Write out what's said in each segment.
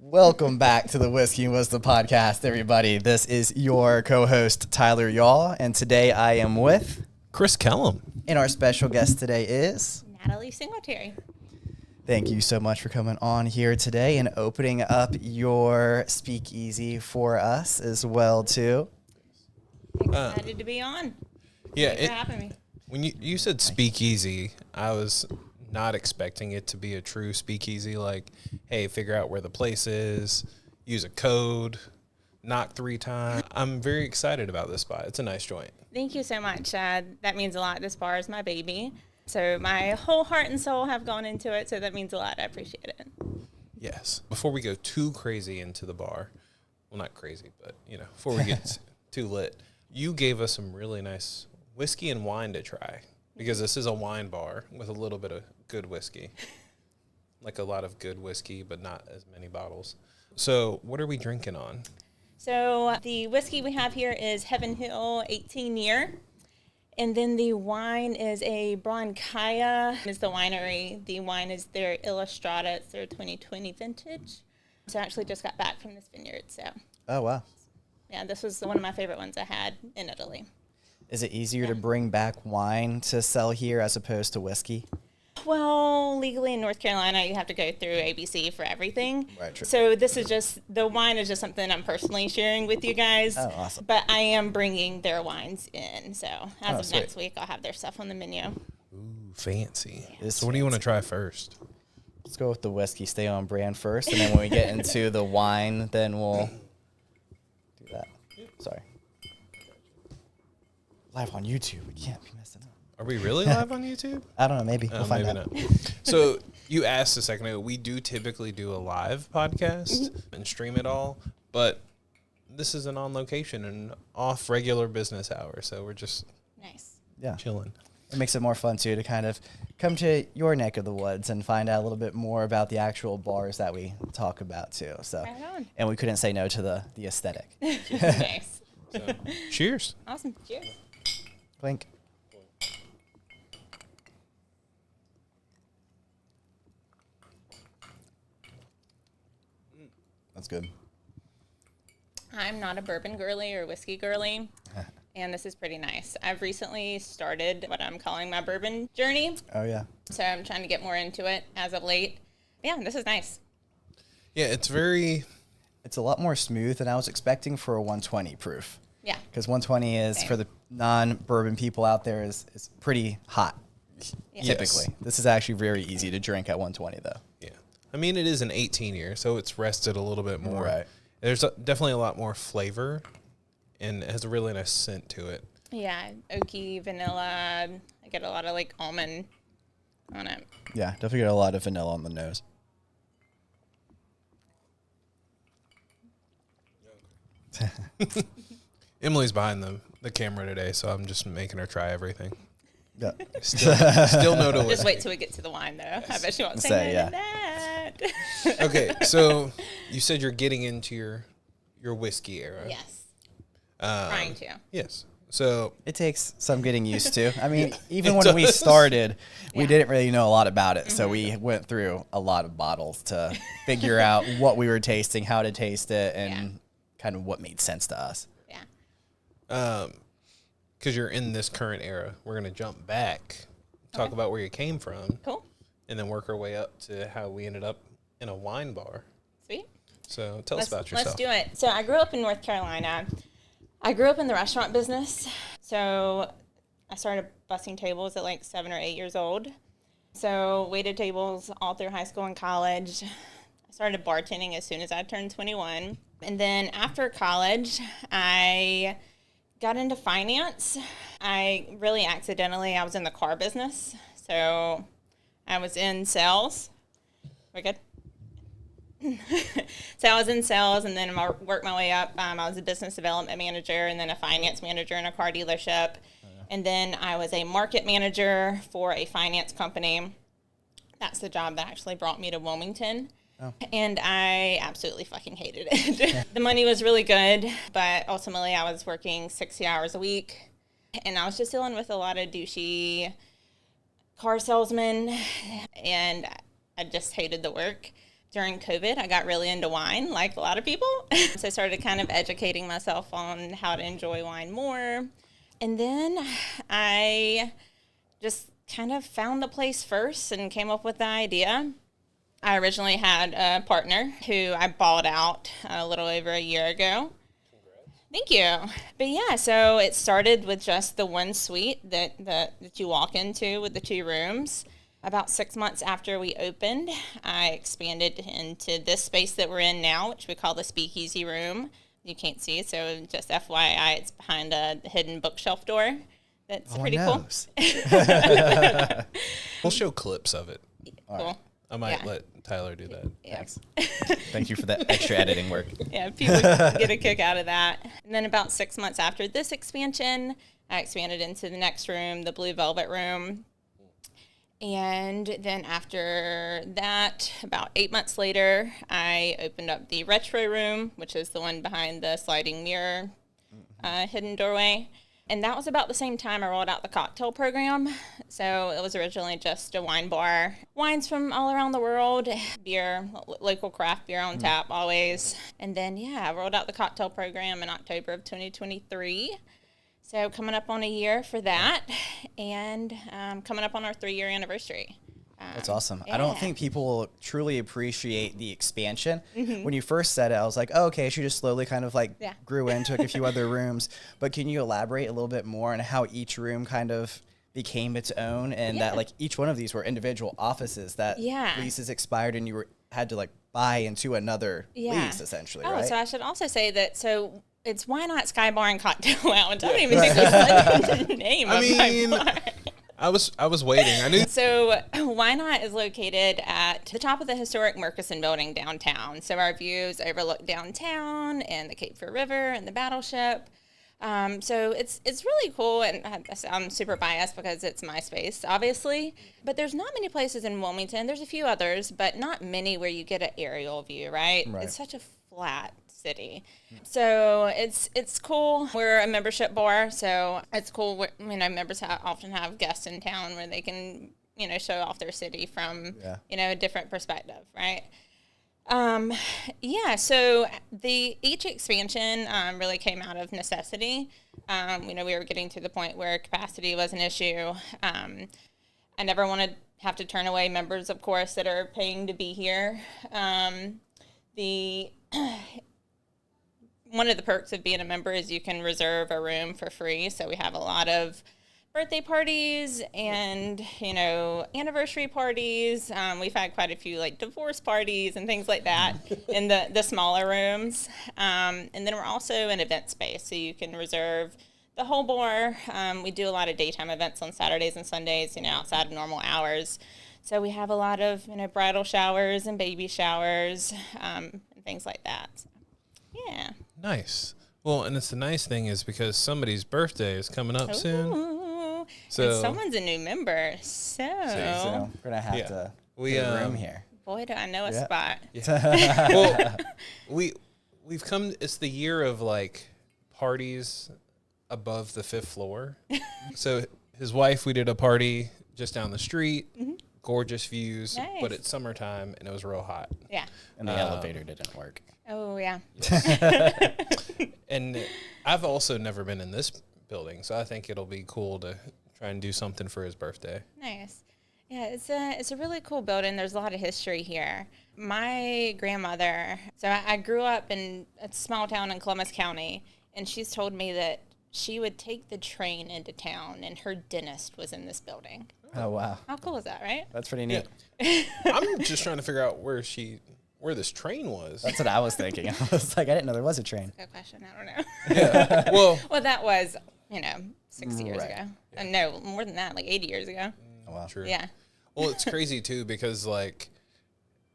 Welcome back to the Whiskey and Wisdom podcast, everybody. This is your co-host, Tyler Yaw, and today I am with Chris Kellum. And our special guest today is Natalie Singletary. Thank you so much for coming on here today and opening up your speakeasy for us as well, too. Excited to be on. Yeah, Thanks for having me. When you said speakeasy, I was not expecting it to be a true speakeasy. Like, hey, figure out where the place is, use a code, knock 3 times. I'm very excited about this spot. It's a nice joint. Thank you so much. That means a lot. This bar is my baby. So my whole heart and soul have gone into it, so that means a lot. I appreciate it. Yes. Before we go too crazy into the bar, well, not crazy, but, before we get too lit, you gave us some really nice whiskey and wine to try, because this is a wine bar with a little bit of good whiskey. Like a lot of good whiskey, but not as many bottles. So what are we drinking on? So the whiskey we have here is Heaven Hill 18-year. And then the wine is a Brancaya. It's the winery. The wine is their Illustrata. It's their 2020 vintage. So I actually just got back from this vineyard. So. Oh, wow. Yeah, this was one of my favorite ones I had in Italy. Is it easier to bring back wine to sell here as opposed to whiskey? Well, legally in North Carolina, you have to go through ABC for everything. Right, true. So this is just, the wine is just something I'm personally sharing with you guys. Oh, awesome. But I am bringing their wines in. So as of sweet. next week, I'll have their stuff on the menu. Ooh, fancy. It's So what do you want to try first? Let's go with the whiskey, stay on brand first, and then when we get into the wine, then we'll do that. Sorry. Live on YouTube, we can't be messing up. Are we really live on YouTube? I don't know, maybe. We'll find Maybe out. not. So you asked a second ago, we do typically do a live podcast and stream it all, but this isn't on location and off regular business hours, so we're just Nice. Yeah. chilling. It makes it more fun, too, to kind of come to your neck of the woods and find out a little bit more about the actual bars that we talk about, too. So, Right on. and we couldn't say no to the aesthetic. Nice. So, cheers. Awesome. Cheers. Clink. That's good. I'm not a bourbon girly or whiskey girly, and this is pretty nice. I've recently started what I'm calling my bourbon journey, Oh, yeah. so I'm trying to get more into it as of late. Yeah, this is nice. Yeah, it's very... It's a lot more smooth than I was expecting for a 120 proof. Yeah. Because 120 is, Same. for the non-bourbon people out there, is pretty hot, Yeah. typically. This is actually very easy to drink at 120, though. Yeah. I mean, it is an 18-year, so it's rested a little bit more. Right. There's definitely a lot more flavor, and it has a really nice scent to it. Yeah, oaky, vanilla. I get a lot of like almond on it. Yeah, definitely get a lot of vanilla on the nose. Emily's behind the camera today, so I'm just making her try everything. Yeah. Still no to Just whiskey. wait till we get to the wine, though. I bet she won't say Say, no yeah. to that. Okay, so you said you're getting into your whiskey era. Yes. Um, Trying to. Yes. So It takes some getting used to. I mean, even It when we does. started, we Yeah. didn't really know a lot about it. So we went through a lot of bottles to figure out what we were tasting, how to taste it, and kind of what made sense to us. Yeah. because you're in this current era, we're gonna jump back, talk about where you came from, Cool. and then work our way up to how we ended up in a wine bar. Sweet. So tell us about yourself. Let's do it. So I grew up in North Carolina. I grew up in the restaurant business. So I started bussing tables at like 7 or 8 years old. So waited tables all through high school and college. I started bartending as soon as I turned 21. And then after college, I got into finance. I really accidentally, I was in the car business. So I was in sales. We're good? So I was in sales, and then I worked my way up. I was a business development manager, and then a finance manager in a car dealership. And then I was a market manager for a finance company. That's the job that actually brought me to Wilmington. Oh. And I absolutely fucking hated it. The money was really good, but ultimately I was working 60 hours a week. And I was just dealing with a lot of douchey car salesmen, and I just hated the work. during COVID, I got really into wine, like a lot of people. So I started kind of educating myself on how to enjoy wine more. And then I just kind of found the place first and came up with the idea. I originally had a partner who I bought out a little over a year ago. Thank you. But yeah, so it started with just the one suite that you walk into with the 2 rooms. About 6 months after we opened, I expanded into this space that we're in now, which we call the speakeasy room. You can't see, so just FYI, it's behind a hidden bookshelf door. That's pretty cool. We'll show clips of it. Cool. Right. I might let Tyler do that. Yeah. Thanks. Thank you for that extra editing work. Yeah, people get a kick out of that. And then about 6 months after this expansion, I expanded into the next room, the Blue Velvet room. And then after that, about 8 months later, I opened up the retro room, which is the one behind the sliding mirror hidden doorway. And that was about the same time I rolled out the cocktail program. So it was originally just a wine bar. Wines from all around the world, beer, local craft beer on tap always. And then, I rolled out the cocktail program in October of 2023. So coming up on a year for that, and coming up on our 3-year anniversary. That's awesome. I don't think people truly appreciate the expansion. When you first said it, I was like, oh, okay, she just slowly kind of grew in, took a few other rooms. But can you elaborate a little bit more on how each room kind of became its own, and that each one of these were individual offices that leases expired and you had to buy into another lease essentially, right? So I should also say that, it's Why Not Sky Bar and Cocktail Lounge. I don't even think that's the name of my bar. I was waiting. I knew. So Why Not is located at the top of the historic Murkison building downtown. So our views overlook downtown and the Cape Fear River and the Battleship. So it's really cool, and I'm super biased because it's my space, obviously. But there's not many places in Wilmington. There's a few others, but not many where you get an aerial view, right? It's such a flat city. So it's cool. We're a membership bar, so it's cool. Members often have guests in town where they can, show off their city from, a different perspective, right? So each expansion really came out of necessity. We were getting to the point where capacity was an issue. I never want to have to turn away members, of course, that are paying to be here. One of the perks of being a member is you can reserve a room for free. So we have a lot of birthday parties and, anniversary parties. We've had quite a few divorce parties and things like that in the smaller rooms. And then we're also an event space, so you can reserve the whole bar. We do a lot of daytime events on Saturdays and Sundays, outside of normal hours. So we have a lot of, bridal showers and baby showers and things like that. So, yeah. Nice. Well, and it's the nice thing is because somebody's birthday is coming up soon. So and someone's a new member. So we're gonna have to get a room here. Boy, do I know a spot. Yeah. Well, we've come. It's the year of parties above the 5th floor. So his wife, we did a party just down the street. Gorgeous views, but it's summertime and it was real hot. Yeah. And the elevator didn't work. Oh, yeah. And I've also never been in this building, so I think it'll be cool to try and do something for his birthday. Nice. Yeah, it's a really cool building. There's a lot of history here. My grandmother, so I grew up in a small town in Columbus County, and she's told me that she would take the train into town, and her dentist was in this building. Oh, wow. How cool is that, right? That's pretty neat. Yeah. I'm just trying to figure out where this train was. That's what I was thinking. I was like, I didn't know there was a train. Good question. I don't know. Yeah. Well, that was, 60 years ago. No, more than that, 80 years ago. Oh, wow. True. Yeah. Well, it's crazy too because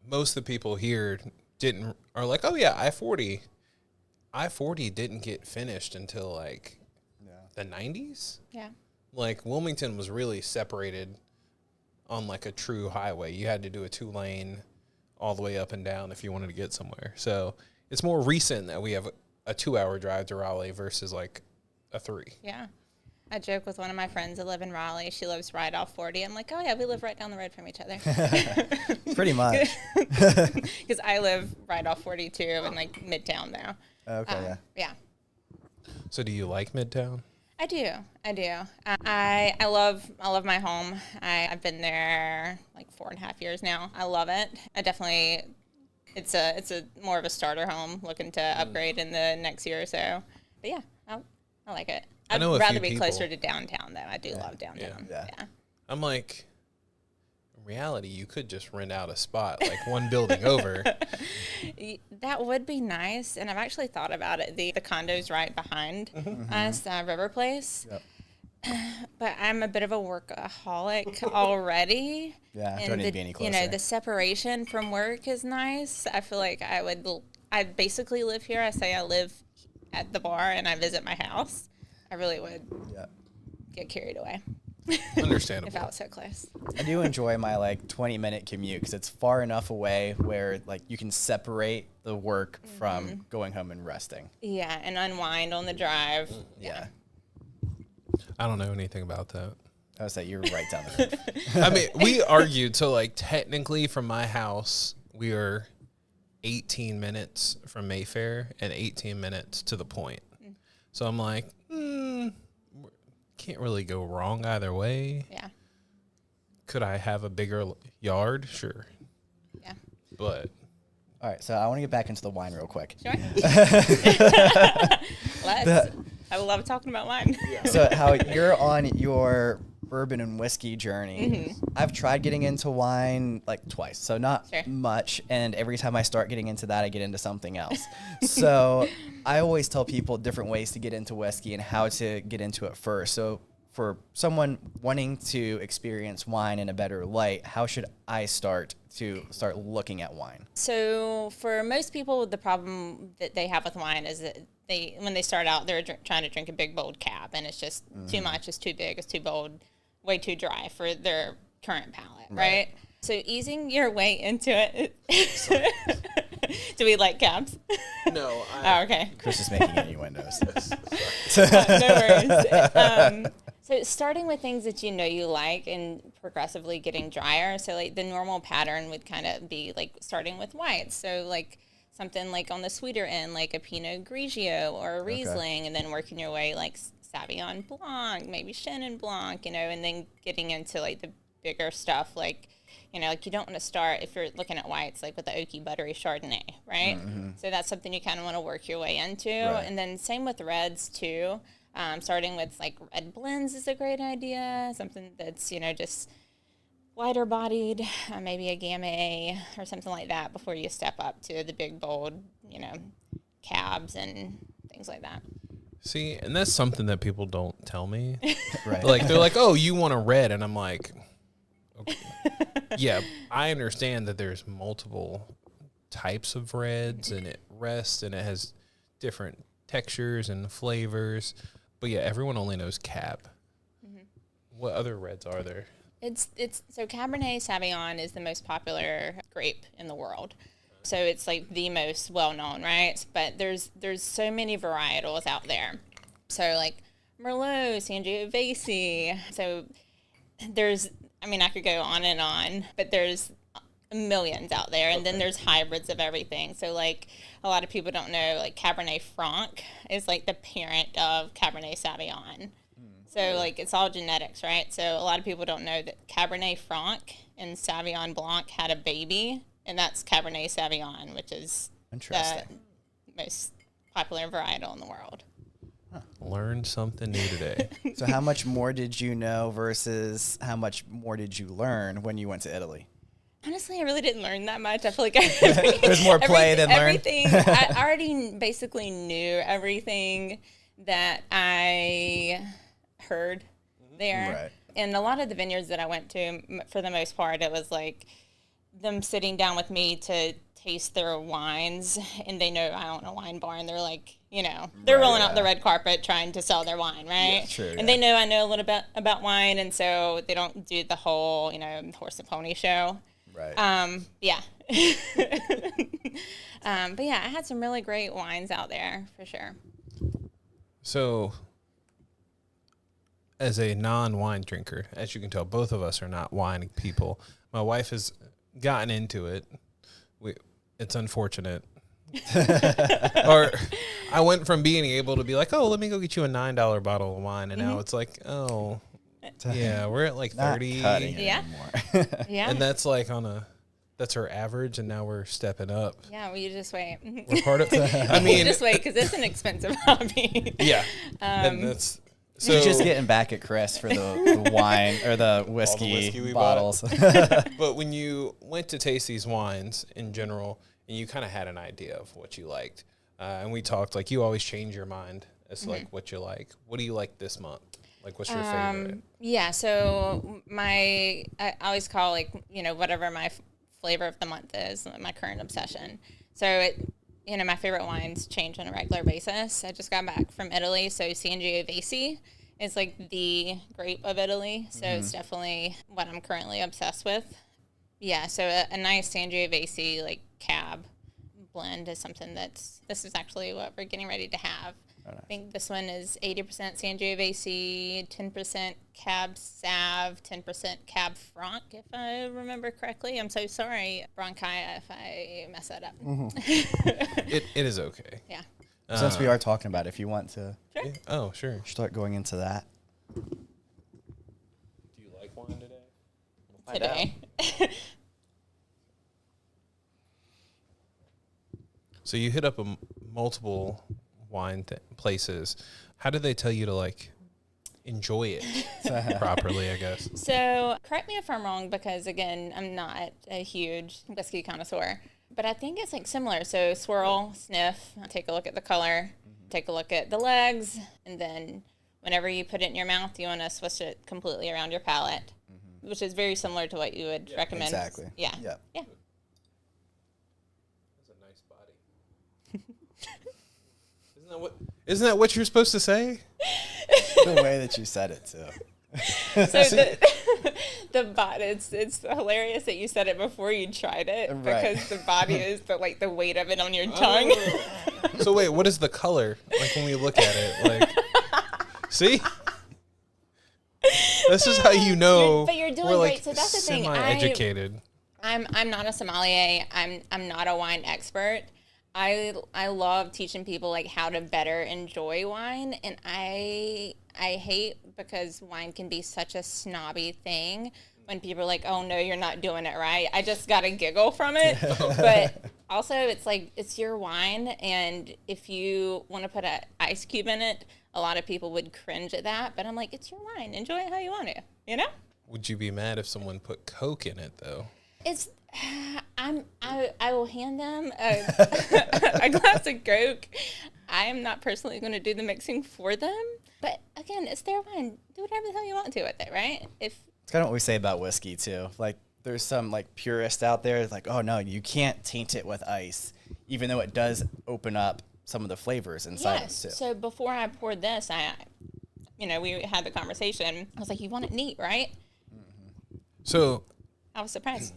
most of the people here are like, oh yeah, I-40 didn't get finished until the 90s. Yeah. Wilmington was really separated on a true highway. You had to do a 2-lane all the way up and down if you wanted to get somewhere. So it's more recent that we have a 2-hour drive to Raleigh versus a 3. Yeah. I joke with one of my friends that live in Raleigh. She lives right off 40. I'm like, oh, yeah, we live right down the road from each other. Pretty much. Because I live right off 42 in, like, Midtown now. Okay, Yeah. So do you like Midtown? I do. I love my home. I've been there like 4.5 years now. I love it. I definitely, it's a more of a starter home, looking to upgrade in the next year or so. But yeah, I like it. I'd rather be closer to downtown, though. I do love downtown. Yeah. I'm like, in reality, you could just rent out a spot, like one building over. That would be nice, and I've actually thought about it. The condo's right behind us, River Place. Yep. But I'm a bit of a workaholic already. Yeah, and don't need to be any closer. the separation from work is nice. I feel like I basically live here. I say I live at the bar and I visit my house. I really would get carried away. Understandable. If I was so close. I do enjoy my like 20-minute commute because it's far enough away where like you can separate the work from going home and resting. Yeah, and unwind on the drive. Yeah. I don't know anything about that. I would say you're right down the road. I mean, we argued. So, like, technically from my house, we are 18 minutes from Mayfair and 18 minutes to the point. So I'm like, can't really go wrong either way. Yeah. Could I have a bigger yard? Sure. Yeah. But. All right, so I want to get back into the wine real quick. Sure. I love talking about wine. So how you're on your bourbon and whiskey journey. I've tried getting into wine like twice, so not much. And every time I start getting into that, I get into something else. So I always tell people different ways to get into whiskey and how to get into it first. So for someone wanting to experience wine in a better light, how should I start looking at wine? So for most people, the problem that they have with wine is that when they start out, they're trying to drink a big, bold cab, and it's just too much, it's too big, it's too bold, way too dry for their current palate, right? So easing your way into it. Do we like cabs? No. Oh, okay. Chris is making innuendos. No worries. So starting with things that you know you like and progressively getting drier. So like the normal pattern would kind of be like starting with whites. So like something like on the sweeter end, like a Pinot Grigio or a Riesling, and then working your way like Sauvignon Blanc, maybe Chenin Blanc, and then getting into like the bigger stuff, like, like you don't want to start, if you're looking at whites, like with the oaky, buttery Chardonnay, right? So that's something you kind of want to work your way into. Right. And then same with reds too. Starting with like red blends is a great idea. Something that's, just lighter bodied, maybe a Gamay or something like that before you step up to the big, bold, cabs and things like that. See, and that's something that people don't tell me. Right. Like, they're like, oh, you want a red? And I'm like, okay. Yeah, I understand that there's multiple types of reds, and it rests, and it has different textures and flavors. But yeah, everyone only knows Cab. What other reds are there? So Cabernet Sauvignon is the most popular grape in the world. So it's like the most well-known, right? But there's so many varietals out there. So like Merlot, Sangiovese. So I could go on and on, but there's millions out there. And then there's hybrids of everything. So like a lot of people don't know, like Cabernet Franc is like the parent of Cabernet Sauvignon. So like it's all genetics, right? So a lot of people don't know that Cabernet Franc and Sauvignon Blanc had a baby, and that's Cabernet Sauvignon, which is the most popular varietal in the world. Learned something new today. So how much more did you know versus how much more did you learn when you went to Italy? Honestly, I really didn't learn that much. I feel like there's more play than learn. Everything. I already basically knew everything that I heard there. Right. And a lot of the vineyards that I went to, for the most part, it was like them sitting down with me to taste their wines, and they know I own a wine bar, and they're like, they're rolling out the red carpet trying to sell their wine, right? Yeah, true, and they know I know a little bit about wine, and so they don't do the whole, horse and pony show. Right. Yeah. But yeah, I had some really great wines out there for sure. So as a non-wine drinker, as you can tell, both of us are not wine people. My wife has gotten into it. It's unfortunate. Or I went from being able to be like, oh, let me go get you a $9 bottle of wine, and now it's like, oh, yeah, we're at like 30. Not cutting it anymore. Yeah. And that's like that's her average, and now we're stepping up. Yeah, well, you just wait. We're part of. I mean, just wait, because it's an expensive hobby. Yeah, and that's. So You're just getting back at Chris for the wine or the whiskey bottles. But when you went to taste these wines in general, and you kind of had an idea of what you liked, and we talked, like, you always change your mind as to like what you like. What do you like this month? Like, what's your favorite? Yeah, so I always call, like, whatever my flavor of the month is, my current obsession. So my favorite wines change on a regular basis. I just got back from Italy, so Sangiovese is like the grape of Italy. So it's definitely what I'm currently obsessed with. Yeah, so a nice Sangiovese like cab blend is something this is actually what we're getting ready to have. Oh, nice. I think this one is 80% Sangiovese, 10% Cab Sav, 10% Cab Franc, if I remember correctly. I'm so sorry, Bronchi, if I mess that up. It is okay. Yeah. Since we are talking about it, if you want to Sure. Oh, sure. start going into that. Do you like wine today? Today. So you hit up multiple wine places. How do they tell you to like enjoy it properly, I guess? So correct me if I'm wrong, because again, I'm not a huge whiskey connoisseur, but I think it's like similar. So swirl, sniff, take a look at the color, take a look at the legs, and then whenever you put it in your mouth, you want to swish it completely around your palate, which is very similar to what you would recommend. Exactly. Yeah. Yeah. Yeah. That's a nice body. Isn't that what you're supposed to say? The way that you said it too. So the body, it's hilarious that you said it before you tried it, Right. because the body is the weight of it on your tongue. So wait, what is the color? Like when we look at it, like, see? This is how you know. But you're doing we're great. like So that's the thing. Semi-educated. I'm not a sommelier. I'm not a wine expert. I love teaching people like how to better enjoy wine, and I hate, because wine can be such a snobby thing when people are like, "Oh no, you're not doing it right." I just got to giggle from it. But also, it's like, it's your wine, and if you want to put an ice cube in it, a lot of people would cringe at that. But I'm like, it's your wine. Enjoy it how you want to. You know? Would you be mad if someone put Coke in it though? It's I will hand them a glass of Coke. I am not personally going to do the mixing for them, but again, it's their wine. Do whatever the hell you want to with it, right? It's kind of what we say about whiskey too. Like, there's some like purists out there like, oh no, you can't taint it with ice, even though it does open up some of the flavors inside it too. So before I poured this, we had the conversation. I was like, you want it neat, right? So I was surprised.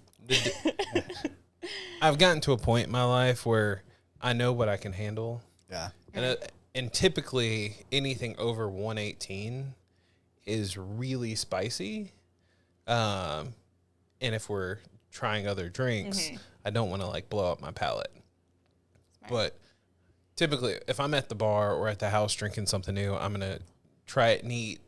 I've gotten to a point in my life where I know what I can handle. Yeah. And typically anything over 118 is really spicy. And if we're trying other drinks, I don't want to like blow up my palate. Smart. But typically if I'm at the bar or at the house drinking something new, I'm going to try it neat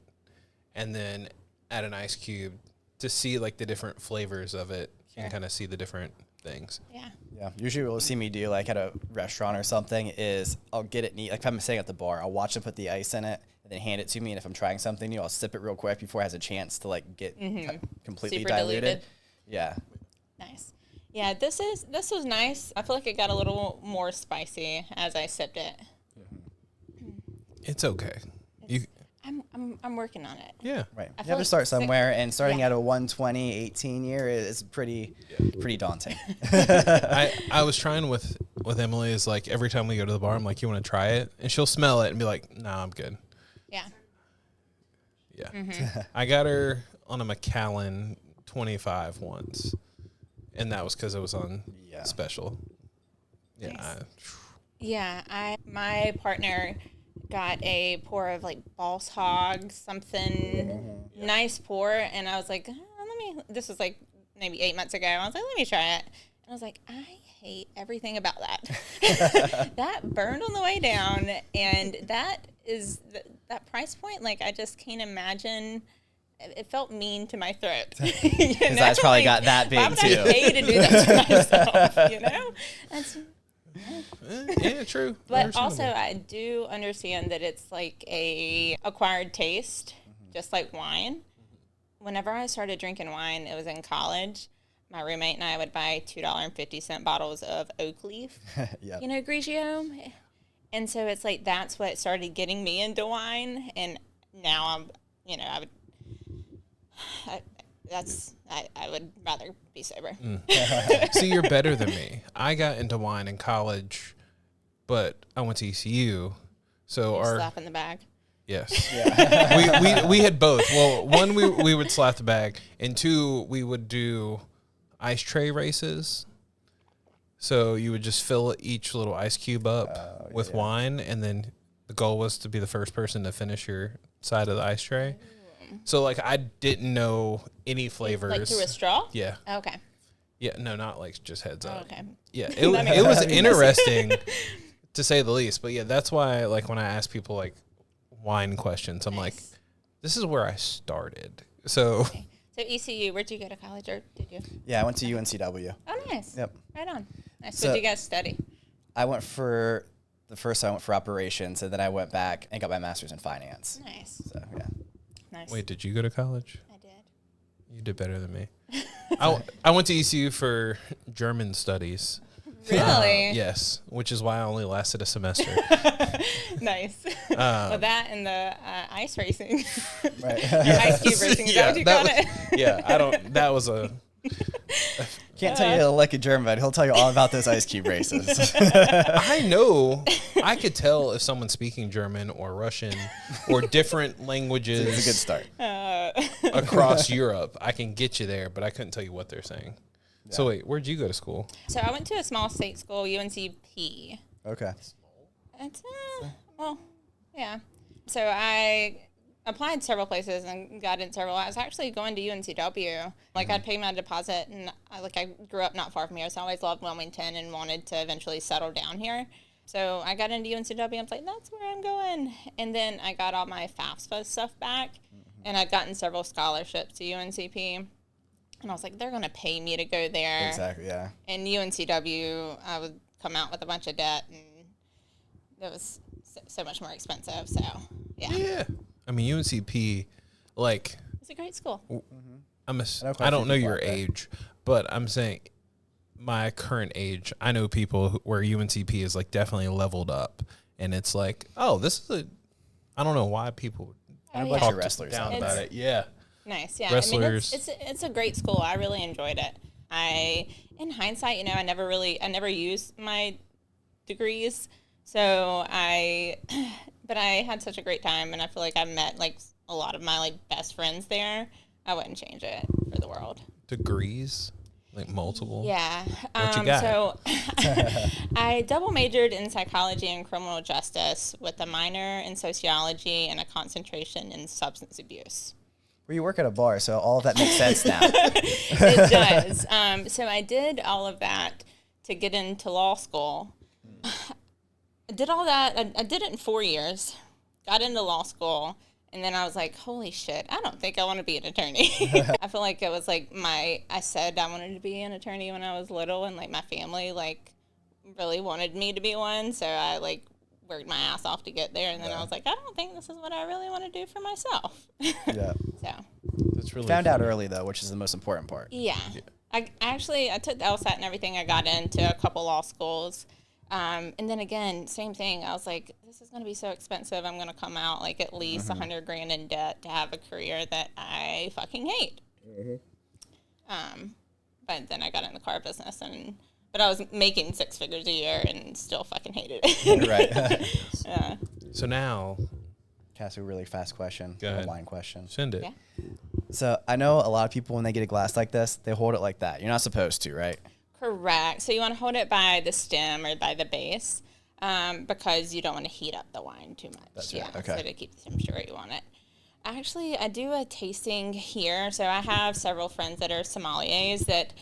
and then add an ice cube to see like the different flavors of it and kind of see the different things. Yeah. Yeah. Usually what you'll see me do, like at a restaurant or something, is I'll get it neat. Like if I'm sitting at the bar, I'll watch them put the ice in it and then hand it to me. And if I'm trying something new, I'll sip it real quick before it has a chance to like get completely Super diluted. Yeah. Nice. Yeah, this was nice. I feel like it got a little more spicy as I sipped it. It's okay. I'm working on it. Yeah. Right. You have to start somewhere, and starting at a 120, 18 year is pretty daunting. I was trying with Emily, is like every time we go to the bar, I'm like, you want to try it? And she'll smell it and be like, nah, I'm good. Yeah. Yeah. I got her on a Macallan 25 once, and that was because it was on special. Yeah. Nice. My partner got a pour of like Boss Hog, something nice pour, and I was like, this was like maybe 8 months ago. I was like, let me try it. And I was like, I hate everything about that. That burned on the way down, and that is that price point. Like, I just can't imagine. It felt mean to my throat. Because that's probably got that big, why would too. I pay to do that to myself, you know? That's, Yeah, true. but also, I do understand that it's like a acquired taste, just like wine. Whenever I started drinking wine, it was in college. My roommate and I would buy $2.50 bottles of oak leaf, Yep. you know, Grigio. And so it's like that's what started getting me into wine. And now I'm, you know, I would rather be sober. See, you're better than me. I got into wine in college, but I went to ECU. So Slap in the bag. Yes. Yeah. we had both. Well, one, we would slap the bag, and two, we would do ice tray races. So you would just fill each little ice cube up with wine, and then the goal was to be the first person to finish your side of the ice tray. So, like, I didn't know any flavors. Like through a straw? Yeah. Okay. Yeah, no, not like just heads up. Okay. Yeah, it was interesting to say the least. But yeah, that's why, like, when I ask people like wine questions, I'm like, this is where I started. So, So ECU, where'd you go to college, or did you? Yeah, I went to UNCW. Oh, nice. Yep. Right on. Nice. So- What did you guys study? I went for operations, and then I went back and got my master's in finance. Nice. So, yeah. Nice. wait, did you go to college? I did. You did better than me. I went to ECU for German studies. Really? Yes, which is why I only lasted a semester. Nice. Well, that and the ice racing. Right. Ice cube racing. Is that what you call it? Yeah, I don't. That was a. Can't tell you like a German, but he'll tell you all about those ice cube races. I know. I could tell if someone's speaking German or Russian or different languages. It's a good start. Across Europe. I can get you there, but I couldn't tell you what they're saying. Yeah. So wait, where'd you go to school? So I went to a small state school, UNCP. Okay. It's well, yeah. So I applied several places and got in several. I was actually going to UNCW. Like, I'd paid my deposit, and I grew up not far from here, so I always loved Wilmington and wanted to eventually settle down here. So I got into UNCW. I was like, that's where I'm going. And then I got all my FAFSA stuff back, and I'd gotten several scholarships to UNCP. And I was like, they're going to pay me to go there. Exactly, yeah. And UNCW, I would come out with a bunch of debt, and it was so much more expensive. So, yeah. Yeah. I mean, UNCP, like, It's a great school. I don't know your age, but I'm saying my current age, I know people where UNCP is like definitely leveled up, and it's like, oh, this is I don't know why people talk wrestlers down about it. Yeah. Nice, yeah. Wrestlers. I mean, it's a great school. I really enjoyed it. In hindsight, I never used my degrees, but I had such a great time, and I feel like I met like a lot of my like best friends there. I wouldn't change it for the world. Degrees, like multiple. Yeah. What you got? So I double majored in psychology and criminal justice with a minor in sociology and a concentration in substance abuse. Well, you work at a bar, so all of that makes sense now. It does. So I did all of that to get into law school. I did all that. I did it in 4 years, got into law school, and then I was like, holy shit, I don't think I want to be an attorney. I feel like it was like I said I wanted to be an attorney when I was little, and like my family like really wanted me to be one, so I like worked my ass off to get there, and then I was like, I don't think this is what I really want to do for myself. Yeah. So That's really Found out early, though, which is the most important part. yeah. I took the LSAT and everything. I got into a couple law schools. And then again, same thing. I was like, this is going to be so expensive. I'm going to come out like at least $100,000 in debt to have a career that I fucking hate. But then I got in the car business, but I was making 6 figures a year and still fucking hated it. Right. Yeah. So now, Cassie, a really fast question. Go ahead. A wine question. send it. Yeah. So I know a lot of people, when they get a glass like this, they hold it like that. You're not supposed to, right? Correct. So you want to hold it by the stem or by the base. because you don't want to heat up the wine too much. That's yeah, right. Okay. so to keep the temperature you want it. Actually, I do a tasting here. So I have several friends that are sommeliers that,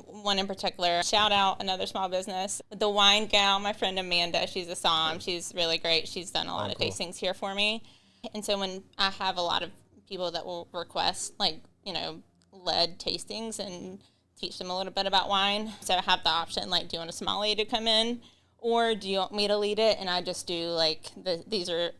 one in particular, shout out another small business. The Wine Gal, my friend Amanda, she's a somm. She's really great. She's done a lot of tastings here for me. And so when I have a lot of people that will request, lead tastings and teach them a little bit about wine. So I have the option, do you want a sommelier to come in? Or do you want me to lead it? And I just do, these are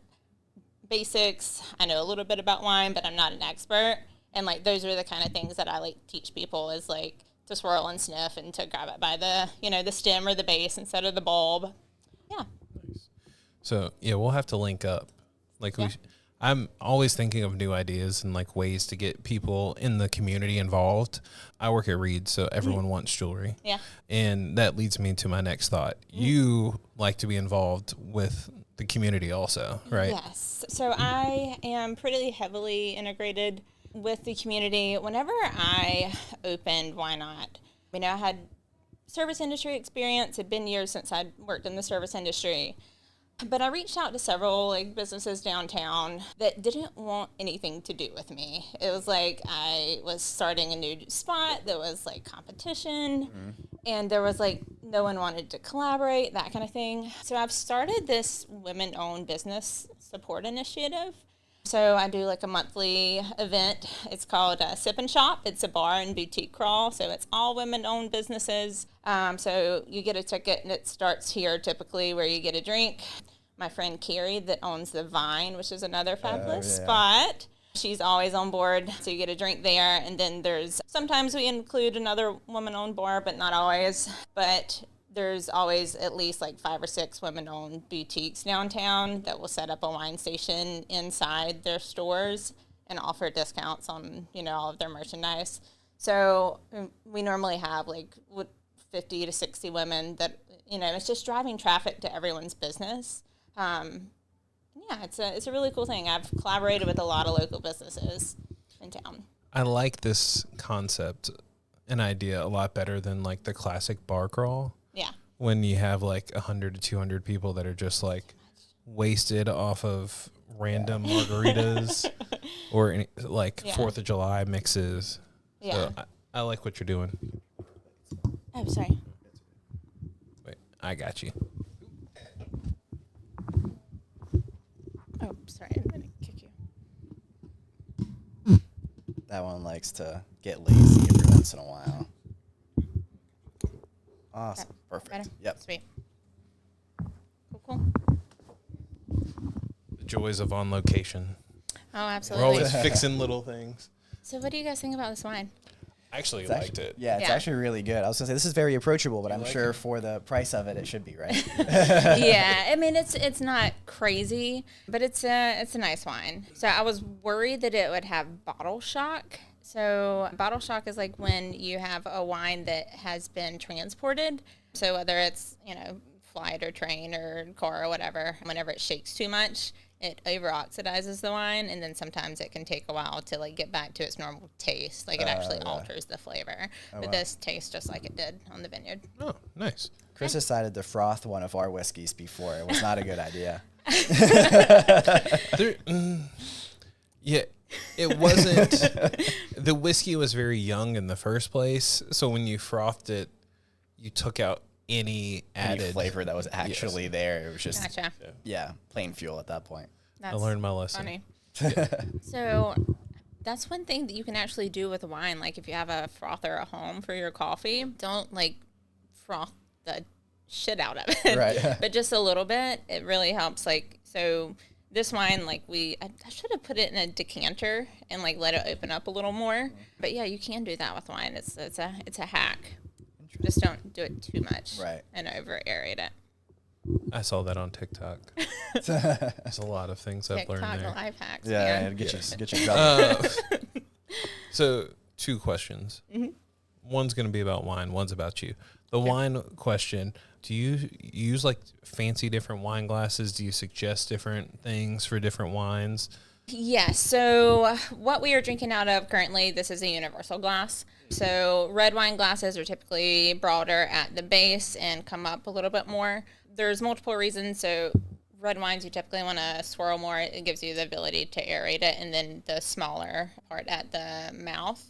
basics. I know a little bit about wine, but I'm not an expert. And those are the kind of things that I teach people is to swirl and sniff and to grab it by the, the stem or the base instead of the bulb. Yeah. Nice. So we'll have to link up. I'm always thinking of new ideas and ways to get people in the community involved. I work at Reed, so everyone wants jewelry. Yeah. And that leads me to my next thought. You like to be involved with the community also, right? Yes. So I am pretty heavily integrated with the community. Whenever I opened Why Not? I had service industry experience. It had been years since I'd worked in the service industry. But I reached out to several businesses downtown that didn't want anything to do with me. It was I was starting a new spot. There was competition, and there was no one wanted to collaborate, that kind of thing. So I've started this women-owned business support initiative. So I do a monthly event. It's called Sip and Shop. It's a bar and boutique crawl. So it's all women-owned businesses. So you get a ticket, and it starts here typically where you get a drink. My friend Carrie that owns the Vine, which is another fabulous spot, she's always on board. So you get a drink there. And then sometimes we include another woman-owned bar, but not always. But there's always at least 5 or 6 women-owned boutiques downtown that will set up a wine station inside their stores and offer discounts on, all of their merchandise. So we normally have 50 to 60 women that, it's just driving traffic to everyone's business. It's a really cool thing. I've collaborated with a lot of local businesses in town. I like this concept and idea a lot better than the classic bar crawl. Yeah. When you have 100 to 200 people that are just wasted off of random margaritas or any, 4th of July mixes. Yeah. So I like what you're doing. Oh, sorry. Wait, I got you. Oh, sorry. I'm going to kick you. That one likes to get lazy every once in a while. Awesome. Okay. Perfect. Better? Yep. Sweet. Cool. The joys of on location. Oh, absolutely. We're always fixing little things. So what do you guys think about this wine? I actually liked it. Yeah, it's actually really good. I was going to say, this is very approachable, but I'm sure for the price of it, it should be, right? Yeah, I mean, it's not crazy, but it's a nice wine. So I was worried that it would have bottle shock. So bottle shock is when you have a wine that has been transported. So whether it's, flight or train or car or whatever, whenever it shakes too much, it over oxidizes the wine, and then sometimes it can take a while to get back to its normal taste. It actually alters the flavor. But this tastes just like it did on the vineyard. Oh, nice. Chris decided to froth one of our whiskeys before. It was not a good idea. Yeah, it wasn't. The whiskey was very young in the first place, so when you frothed it, you took out any added flavor that was actually there. It was just gotcha. Plain fuel at that point. I learned my lesson. Funny. So that's one thing that you can actually do with wine. If you have a frother at home for your coffee, don't froth the shit out of it. Right. But just a little bit, it really helps. So this wine, I should have put it in a decanter and let it open up a little more. But yeah, you can do that with wine. It's a hack. Just don't do it too much, right? And over aerate it. I saw that on TikTok. There's a lot of things I've learned there. TikTok life hacks. Yeah, get you trouble. So 2 questions. Mm-hmm. One's going to be about wine. One's about you. The wine question: do you use fancy different wine glasses? Do you suggest different things for different wines? Yes. So what we are drinking out of currently, this is a universal glass. So red wine glasses are typically broader at the base and come up a little bit more. there's multiple reasons. So red wines, you typically want to swirl more. It gives you the ability to aerate it. And then the smaller part at the mouth,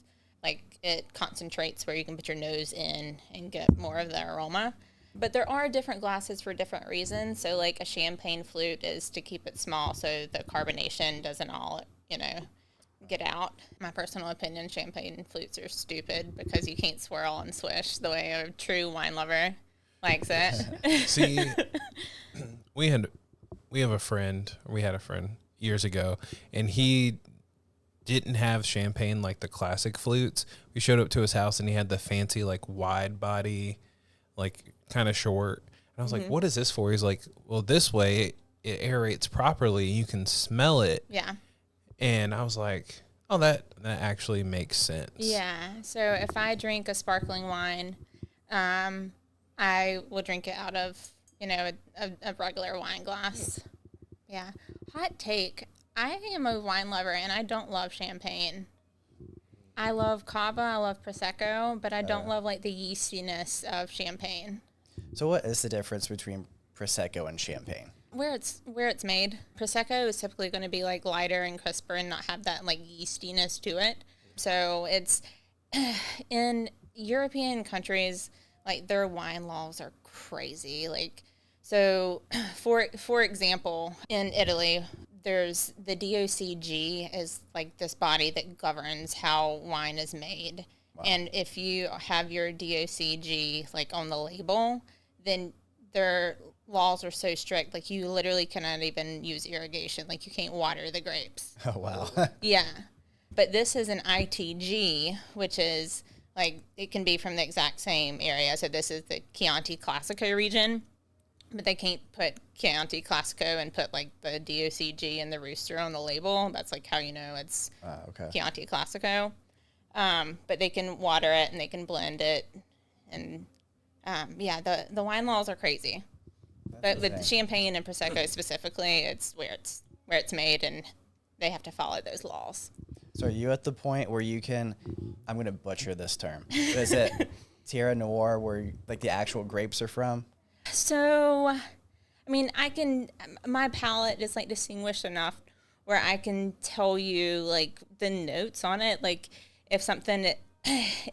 like it concentrates where you can put your nose in and get more of the aroma. But there are different glasses for different reasons. So like a champagne flute is to keep it small so the carbonation doesn't all, get out. My personal opinion, champagne flutes are stupid because you can't swirl and swish the way a true wine lover likes it. See, we had a friend years ago, and he didn't have champagne like the classic flutes. We showed up to his house, and he had the fancy, like, wide body, like, kind of short. And I was like, what is this for? He's like, well, this way it aerates properly. You can smell it. Yeah. And I was like, oh, that actually makes sense. Yeah. So if I drink a sparkling wine, I will drink it out of, a regular wine glass. Yeah. Hot take. I am a wine lover, and I don't love champagne. I love Cava, I love Prosecco, but I don't love, like, the yeastiness of champagne. So what is the difference between Prosecco and champagne? Where it's made. Prosecco is typically going to be, like, lighter and crisper and not have that, like, yeastiness to it. So it's in European countries, like, their wine laws are crazy. Like, so for example, in Italy, there's the DOCG is like this body that governs how wine is made. Wow. And if you have your DOCG like on the label, then their laws are so strict. Like you literally cannot even use irrigation. Like you can't water the grapes. Oh, wow. Yeah. But this is an ITG, which is like, it can be from the exact same area. So this is the Chianti Classico region. But they can't put Chianti Classico and put, like, the DOCG and the rooster on the label. That's, like, how you know it's Chianti Classico. But they can water it and they can blend it. And, the wine laws are crazy. But with champagne and Prosecco specifically, it's where it's made, and they have to follow those laws. So are you at the point where you can, I'm going to butcher this term, but is it Terra Noir where, like, the actual grapes are from? So, I mean, my palate is, like, distinguished enough where I can tell you, like, the notes on it. Like, if something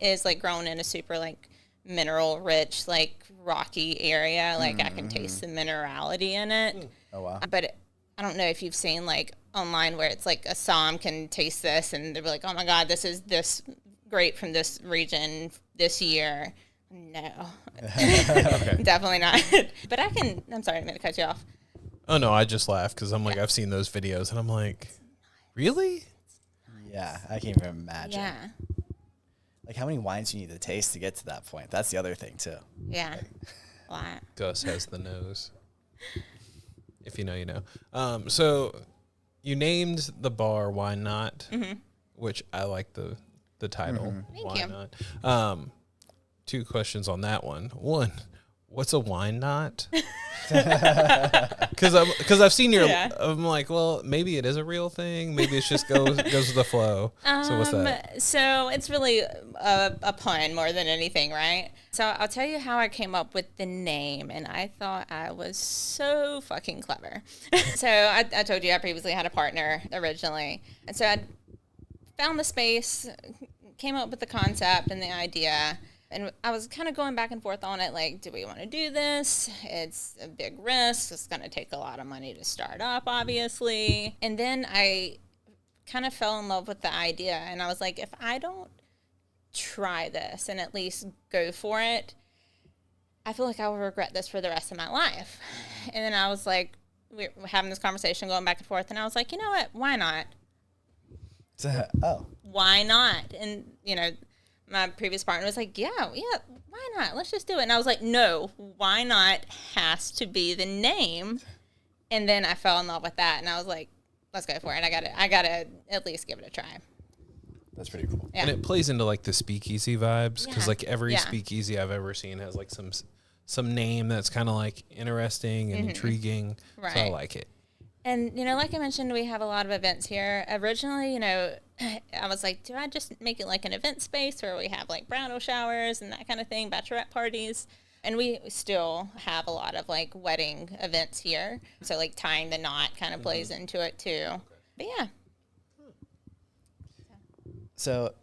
is, like, grown in a super, like, mineral-rich, like, rocky area, like, I can taste the minerality in it. Oh, wow. But I don't know if you've seen, like, online where it's, like, a som can taste this, and they're like, oh, my God, this is this grape from this region this year. No, definitely not. But I'm sorry, I'm going to cut you off. Oh, no, I just laugh because I'm like, I've seen those videos and I'm like, really? Yeah, I can't even imagine. Yeah. Like, how many wines do you need to taste to get to that point? That's the other thing, too. Yeah. A lot. Gus has the nose. If you know, you know. So you named the bar Why Not, which I like the title. Thank Why you. Not? Two questions on that one. One, what's a wine knot? Because I've seen your. Yeah. I'm like, well, maybe it is a real thing. Maybe it's just goes with the flow. So what's that? So it's really a pun more than anything, right? So I'll tell you how I came up with the name, and I thought I was so fucking clever. So I told you I previously had a partner originally, and so I found the space, came up with the concept and the idea. And I was kind of going back and forth on it, like, do we want to do this? It's a big risk. It's going to take a lot of money to start up, obviously. And then I kind of fell in love with the idea. And I was like, if I don't try this and at least go for it, I feel like I will regret this for the rest of my life. And then I was like, we were having this conversation going back and forth. And I was like, you know what? Why not? Why not? And, my previous partner was like, yeah, why not? Let's just do it. And I was like, no, why not has to be the name. And then I fell in love with that. And I was like, let's go for it. I gotta at least give it a try. That's pretty cool. Yeah. And it plays into like the speakeasy vibes. Because like every speakeasy I've ever seen has like some name that's kind of like interesting and intriguing. Right. So I like it. And, like I mentioned, we have a lot of events here. Originally, I was like, do I just make it like an event space where we have like bridal showers and that kind of thing, bachelorette parties? And we still have a lot of like wedding events here. So like tying the knot kind of plays into it too. But yeah. So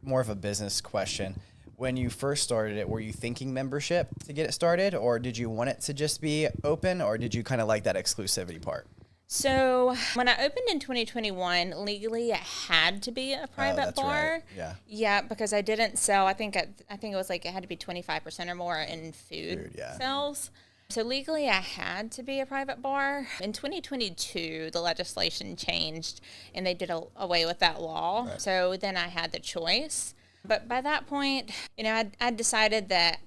more of a business question. When you first started it, were you thinking membership to get it started, or did you want it to just be open, or did you kind of like that exclusivity part? So when I opened in 2021, legally it had to be a private bar. Right. Yeah. Yeah, because I didn't sell. I think it was like it had to be 25% or more in food sales. So legally I had to be a private bar. In 2022, the legislation changed and they did away with that law. Right. So then I had the choice. But by that point, you know, I decided that,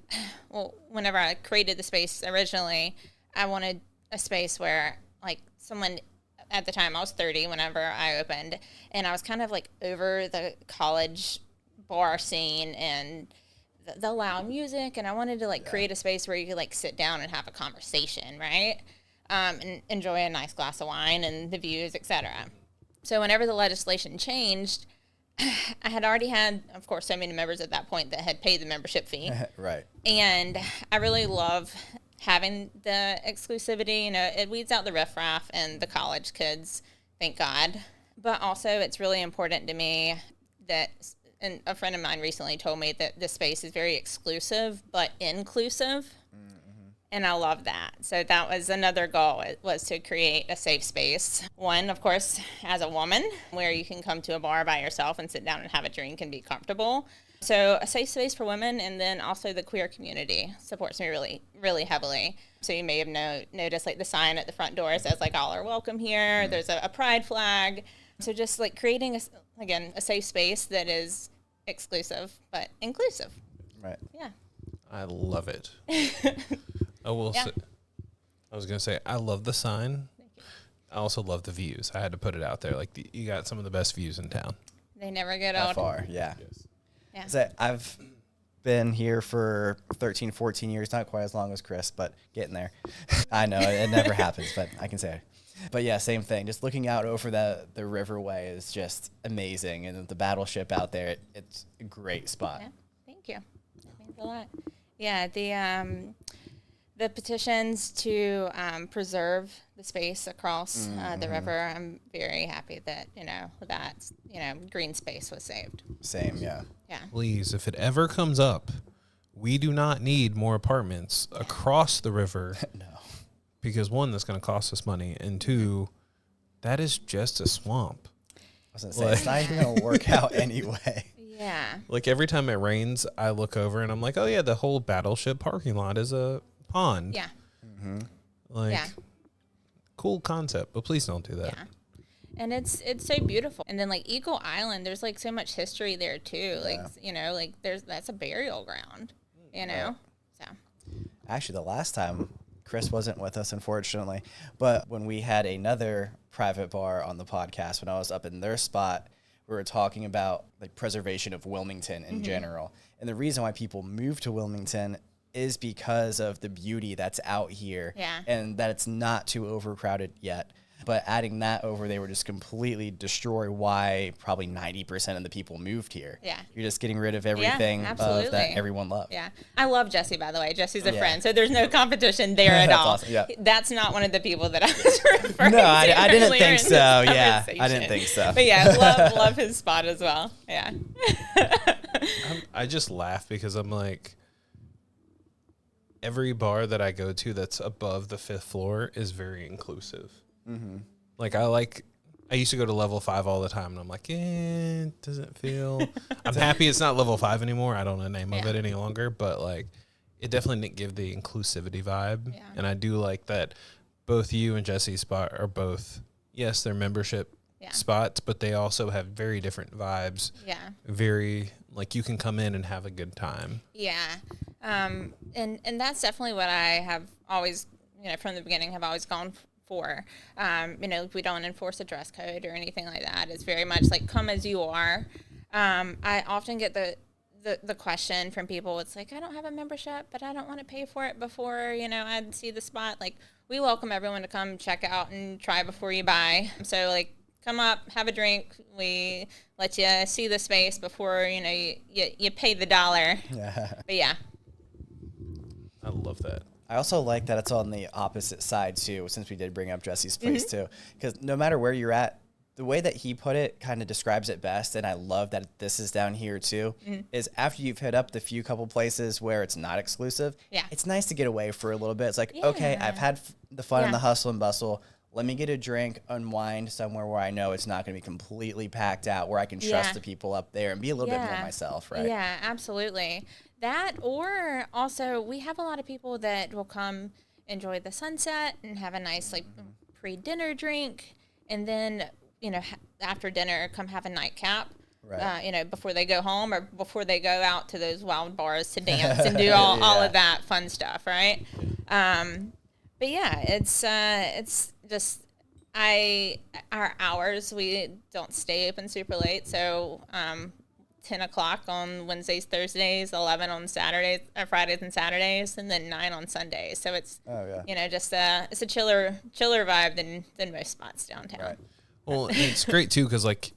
well, whenever I created the space originally, I wanted a space where, like, someone, at the time I was 30 whenever I opened, and I was kind of, like, over the college bar scene and the loud music, and I wanted to, like, create a space where you could, like, sit down and have a conversation, right? And enjoy a nice glass of wine and the views, etc. So whenever the legislation changed, I had already had, of course, so many members at that point that had paid the membership fee. Right. And I really love having the exclusivity. You know, it weeds out the riffraff and the college kids, thank God. But also, it's really important to me that, and a friend of mine recently told me that this space is very exclusive but inclusive. And I love that. So that was another goal, it was to create a safe space. One, of course, as a woman, where you can come to a bar by yourself and sit down and have a drink and be comfortable. So a safe space for women, and then also the queer community supports me really, really heavily. So you may have noticed like the sign at the front door says like all are welcome here. There's a pride flag. So just like creating, a safe space that is exclusive but inclusive. Right. Yeah. I love it. I was going to say, I love the sign. I also love the views. I had to put it out there. Like, you got some of the best views in town. They never get That old. far, yeah. Yes. Yeah. So I've been here for 13, 14 years, not quite as long as Chris, but getting there. I know, it never happens, but I can say it. But yeah, same thing. Just looking out over the riverway is just amazing. And the battleship out there, it's a great spot. Yeah, thank you. That means a lot. Yeah, the petitions to preserve the space across the river, I'm very happy that, green space was saved. Same, yeah. Yeah. Please, if it ever comes up, we do not need more apartments across the river. No. Because one, that's going to cost us money, and two, that is just a swamp. I was going to say, it's not even going to work out anyway. Yeah. Like every time it rains, I look over and I'm like, oh yeah, the whole battleship parking lot is a pond. Yeah. Mm-hmm. Like, cool concept, but please don't do that. Yeah. And it's so beautiful. And then like Eagle Island, there's like so much history there too. Yeah. Like, that's a burial ground, So. Actually, the last time Chris wasn't with us, unfortunately, but when we had another private bar on the podcast, when I was up in their spot, we were talking about like preservation of Wilmington in general. And the reason why people move to Wilmington is because of the beauty that's out here. Yeah. And that it's not too overcrowded yet. But adding that over, they were just completely destroy why probably 90% of the people moved here. Yeah. You're just getting rid of everything that everyone loved. Yeah. I love Jesse, by the way. Jesse's a friend, so there's no competition there at all. Awesome. Yeah. That's not one of the people that I was referring to. No, I didn't earlier think in so. this Yeah, I conversation. didn't think so. But yeah, love his spot as well. Yeah. I just laugh because I'm like, every bar that I go to that's above the 5th floor is very inclusive. Mm-hmm. Like, I used to go to level 5 all the time, and I'm like, it doesn't feel. I'm happy it's not level 5 anymore. I don't know the name of it any longer, but like, it definitely didn't give the inclusivity vibe. Yeah. And I do like that both you and Jesse's spot are both, yes, they're membership spots, but they also have very different vibes. Yeah. Very, like, you can come in and have a good time. Yeah. And that's definitely what I have always, from the beginning, have always gone for. We don't enforce a dress code or anything like that. It's very much like come as you are. I often get the question from people. It's like, I don't have a membership, but I don't want to pay for it before, I see the spot. Like, we welcome everyone to come check out and try before you buy. So like, come up, have a drink. We let you see the space before, you pay the dollar. Yeah. But yeah. I love that. I also like that it's on the opposite side too, since we did bring up Jesse's place too. Because no matter where you're at, the way that he put it kind of describes it best, and I love that this is down here too, is after you've hit up the few couple places where it's not exclusive, it's nice to get away for a little bit. It's like, okay, I've had the fun and the hustle and bustle. Let me get a drink, unwind somewhere where I know it's not going to be completely packed out, where I can trust the people up there and be a little bit more myself, right? Yeah, absolutely. That, or also we have a lot of people that will come enjoy the sunset and have a nice like pre-dinner drink, and then, you know, after dinner come have a nightcap. Right. You know, before they go home or before they go out to those wild bars to dance and do all of that fun stuff, right? But yeah, it's just our hours, we don't stay open super late, so 10 o'clock on Wednesdays, Thursdays, 11 on Saturdays, Fridays and Saturdays, and then 9 on Sundays. So it's you know, just it's a chiller vibe than most spots downtown. Right. Well, it's great too because like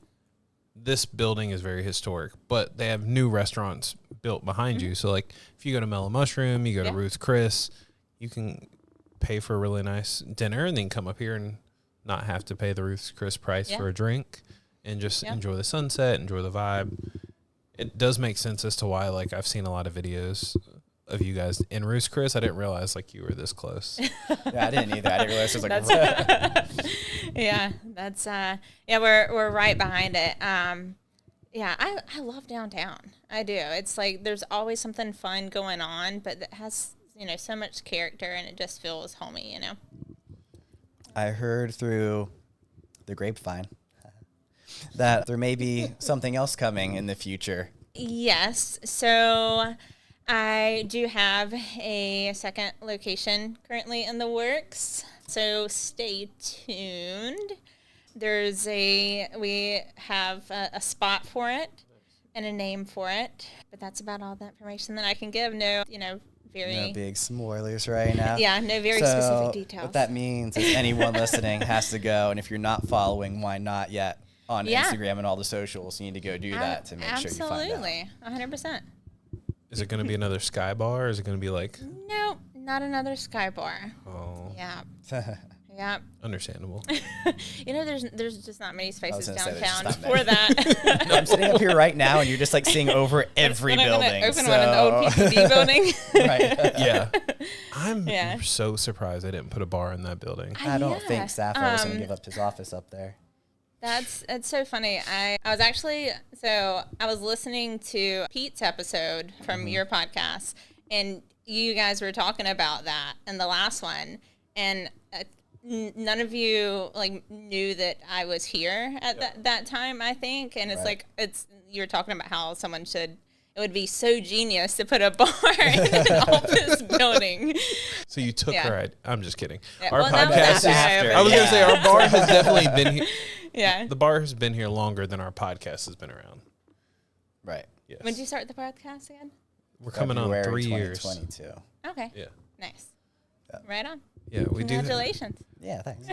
this building is very historic, but they have new restaurants built behind you. So like if you go to Mellow Mushroom, you go to Ruth's Chris, you can pay for a really nice dinner and then come up here and not have to pay the Ruth's Chris price for a drink and just enjoy the sunset, enjoy the vibe. It does make sense as to why, like, I've seen a lot of videos of you guys in Ruth's Chris. I didn't realize, like, you were this close. I didn't either. I didn't realize it was like... we're right behind it. I love downtown. I do. It's like there's always something fun going on, but it has, you know, so much character, and it just feels homey, you know. I heard through the grapevine that there may be something else coming in the future. Yes. So I do have a second location currently in the works. So stay tuned. We have a spot for it and a name for it, but that's about all the information that I can give. No big spoilers right now. Yeah, no very specific details. What that means is anyone listening has to go, and if you're not following, why not yet? On Instagram and all the socials, you need to go do that to make sure you find out. Absolutely, 100%. Is it going to be another Sky Bar, or is it going to be like... No, not another Sky Bar. Oh. Yeah. Yeah. Understandable. You know, there's just not many spaces downtown for that. I'm sitting up here right now, and you're just like seeing over every building. I'm open one in the old PCD building. Right. Yeah. I'm so surprised they didn't put a bar in that building. I don't think Sapphire was going to give up his office up there. It's so funny. I was listening to Pete's episode from your podcast, and you guys were talking about that in the last one, and none of you like knew that I was here at that time, I think, and it's you're talking about how it would be so genius to put a bar in an office building. So you took her idea. I'm just kidding. Yeah, our podcast I was going to say our bar has definitely been here. Yeah. The bar has been here longer than our podcast has been around. Right. Yes. When did you start the podcast again? We're coming on 3 years. 2022. Okay. Yeah. Nice. Yeah. Right on. Yeah, we Congratulations. Yeah, thanks.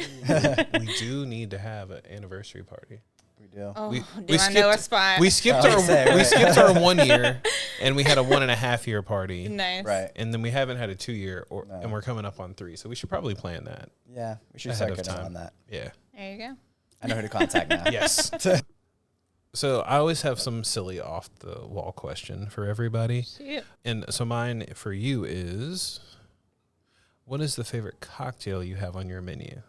We do need to have an anniversary party. We do. Oh, we I know a spot? We skipped our 1 year, and we had a 1.5 year party. Nice. Right. And then we haven't had a 2 year, and we're coming up on 3. So we should probably plan that. Yeah, we should start getting on that. Yeah. There you go. I know who to contact now. Yes. So I always have some silly off the wall question for everybody. Shoot. And so mine for you is, what is the favorite cocktail you have on your menu?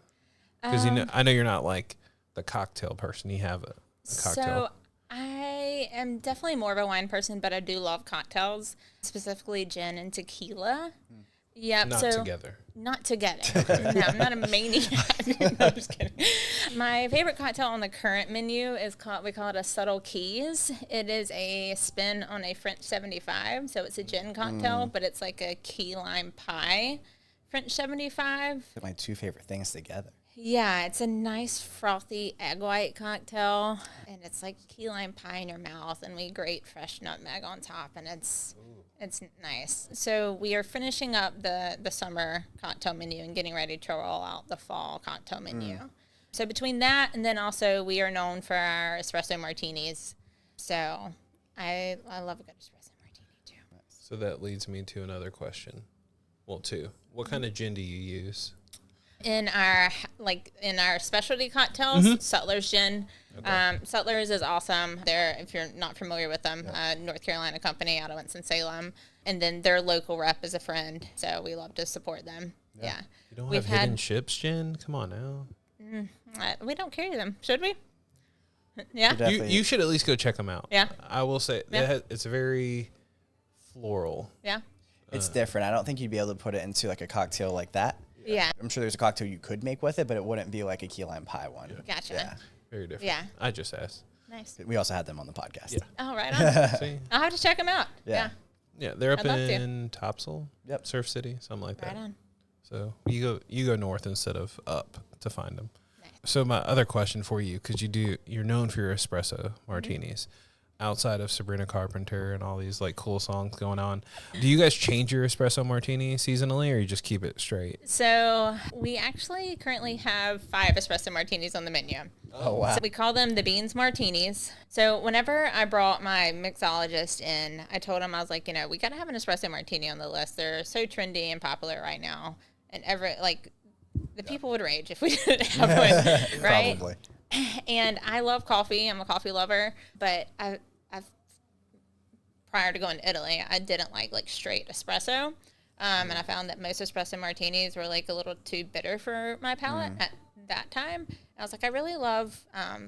Because I know you're not like the cocktail person. You have a cocktail. So I am definitely more of a wine person, but I do love cocktails, specifically gin and tequila. Yep. Not together. Not together. No, I'm not a maniac. No, I'm just kidding. My favorite cocktail on the current menu is we call it a Subtle Keys. It is a spin on a French 75. So it's a gin cocktail, but it's like a key lime pie French 75. My two favorite things together. Yeah, it's a nice frothy egg white cocktail, and it's like key lime pie in your mouth, and we grate fresh nutmeg on top, and it's nice. So we are finishing up the summer cocktail menu and getting ready to roll out the fall cocktail menu. So between that, and then also we are known for our espresso martinis. So I love a good espresso martini too. So that leads me to another question. Well, 2. What kind of gin do you use? In our specialty cocktails, Sutler's Gin. Okay. Sutler's is awesome. They're, if you're not familiar with them, North Carolina company out of Winston-Salem. And then their local rep is a friend, so we love to support them. Yeah. You don't have Hidden Ships gin? Come on now. We don't carry them, should we? Yeah. You should at least go check them out. Yeah. I will say it's very floral. Yeah. It's different. I don't think you'd be able to put it into like a cocktail like that. Yeah. I'm sure there's a cocktail you could make with it, but it wouldn't be like a key lime pie one. Gotcha. Yeah. Very different. Yeah. I just asked. Nice. We also had them on the podcast. Yeah. Oh, right on. See? I'll have to check them out. Yeah. Yeah, they're up I'd love to. in Topsail. Yep. Surf City, something like that. Right on. So you go north instead of up to find them. Nice. So my other question for you, because you're known for your espresso martinis, outside of Sabrina Carpenter and all these like cool songs going on. Do you guys change your espresso martini seasonally, or you just keep it straight? So we actually currently have 5 espresso martinis on the menu. Oh, wow. So we call them the Beans Martinis. So whenever I brought my mixologist in, I told him, I was like, we got to have an espresso martini on the list. They're so trendy and popular right now. And the people would rage if we didn't have one, right? Probably. And I love coffee. I'm a coffee lover, but I've prior to going to Italy, I didn't like straight espresso. And I found that most espresso martinis were like a little too bitter for my palate at that time. And I was like, I really love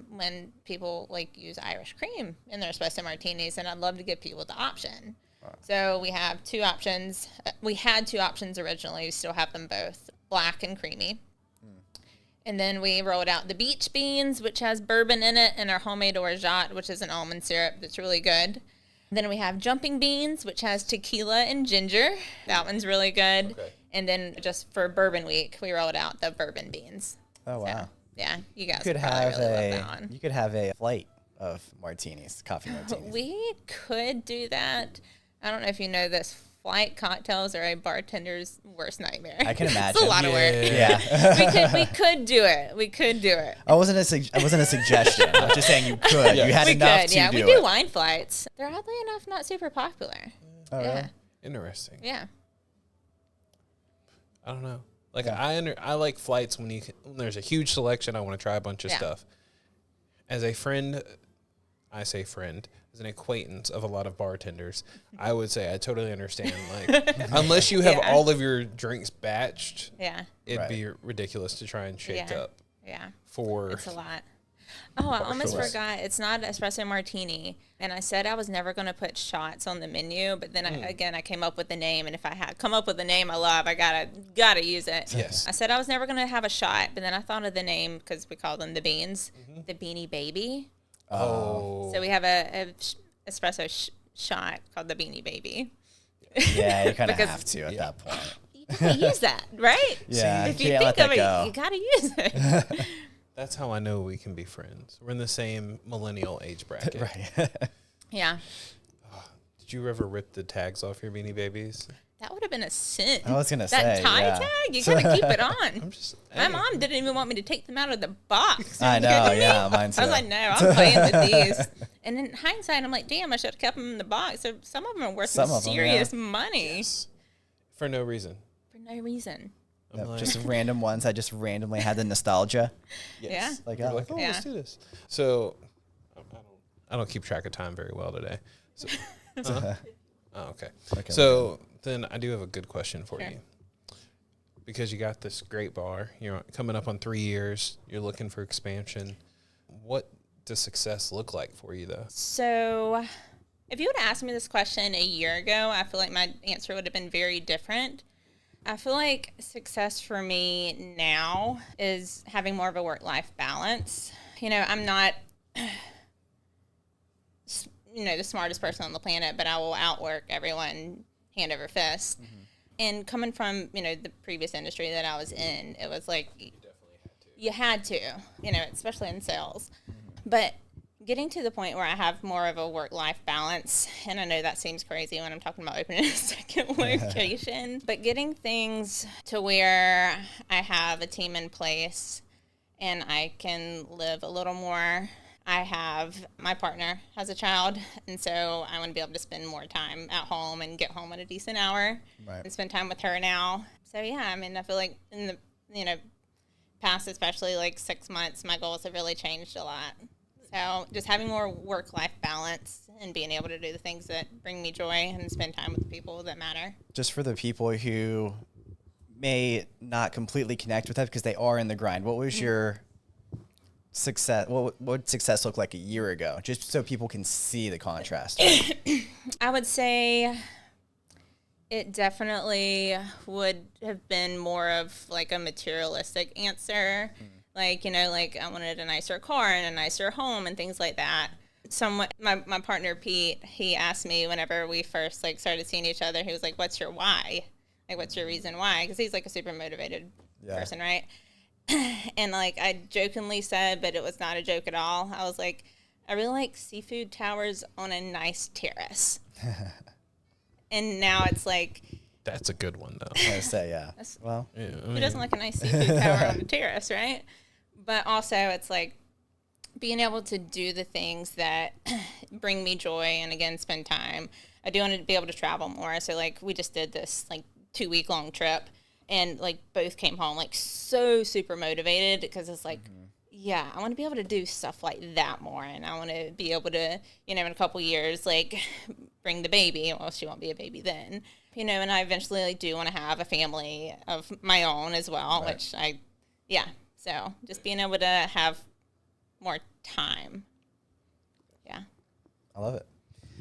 when people like use Irish cream in their espresso martinis, and I'd love to give people the option. So we have 2 options. We had 2 options originally. We still have them both, black and creamy. And then we rolled out the beach beans, which has bourbon in it, and our homemade orgeat, which is an almond syrup that's really good. Then we have jumping beans, which has tequila and ginger. That one's really good. Okay. And then just for Bourbon Week, we rolled out the bourbon beans. Oh, wow. So, yeah, you guys You could probably have really love that one. you could have a flight of martinis, coffee martinis. We could do that. I don't know if you know this. Flight cocktails are a bartender's worst nightmare. I can imagine. It's a lot of work. Yeah. We could do it. We could do it. I wasn't a suggestion. I was just saying you could. Yeah. You had We enough could, to yeah. do We it. do wine flights. They're oddly enough not super popular. Oh, yeah. really? Interesting. Yeah. I don't know. Like I like flights when there's a huge selection. I want to try a bunch of stuff. As a friend, I say friend, as an acquaintance of a lot of bartenders, I would say I totally understand. Like, unless you have all of your drinks batched, it'd be ridiculous to try and shake up. Yeah. It's a lot. Oh, I almost forgot. It's not espresso martini. And I said I was never going to put shots on the menu, but then I came up with the name. And if I had come up with a name I love, I gotta use it. Yes. I said I was never going to have a shot, but then I thought of the name because we call them the beans, the Beanie Baby. Oh. So we have a espresso shot called the Beanie Baby. Yeah, you kind of have to at that point. You gotta use that, right? Yeah, If you can't let think of that go. it, you gotta use it. That's how I know we can be friends. We're in the same millennial age bracket. Right. Yeah. Did you ever rip the tags off your Beanie Babies? That would have been a sin. I was gonna that say, tie yeah. tag, you gotta keep it on. I'm just. My mom didn't even want me to take them out of the box. I know, yeah, mine too. I was like, no, I'm playing with these. And in hindsight, I'm like, damn, I should have kept them in the box. So some of them are worth some serious money. Yes. For no reason. For no reason. I'm like, Just random ones. I just randomly had the nostalgia. yes. Like, You're oh, like, let's do this. So, I don't keep track of time very well today. So, oh, okay. So then I do have a good question for you. Because you got this great bar, you're coming up on 3 years, you're looking for expansion. What does success look like for you, though? So if you would have asked me this question a year ago, I feel like my answer would have been very different. I feel like success for me now is having more of a work-life balance. I'm not, the smartest person on the planet, but I will outwork everyone hand over fist. Mm-hmm. And coming from, the previous industry that I was in, it was like, you had to, especially in sales. Mm-hmm. But getting to the point where I have more of a work-life balance, and I know that seems crazy when I'm talking about opening a second location, but getting things to where I have a team in place and I can live a little more I have, my partner has a child, and so I want to be able to spend more time at home and get home at a decent hour and spend time with her now. So yeah, I mean, I feel like in the, past, especially like 6 months, my goals have really changed a lot. So just having more work-life balance and being able to do the things that bring me joy and spend time with the people that matter. Just for the people who may not completely connect with that because they are in the grind, what was your success? What would success look like a year ago? Just so people can see the contrast. I would say it definitely would have been more of like a materialistic answer. Like, like I wanted a nicer car and a nicer home and things like that. My partner, Pete, he asked me whenever we first like started seeing each other, he was like, what's your why? Like, what's your reason why? Because he's like a super motivated person, right? And like I jokingly said, but it was not a joke at all. I was like, I really like seafood towers on a nice terrace. And now it's like, that's a good one though. I say, yeah. Well, yeah, who doesn't like a nice seafood tower on a terrace, right? But also it's like being able to do the things that bring me joy and again, spend time. I do want to be able to travel more. So like we just did this like 2-week long trip and like both came home like so super motivated because it's like, yeah, I want to be able to do stuff like that more. And I want to be able to, in a couple years, like bring the baby. Well, she won't be a baby then, and I eventually like, do want to have a family of my own as well, which so just being able to have more time. Yeah. I love it.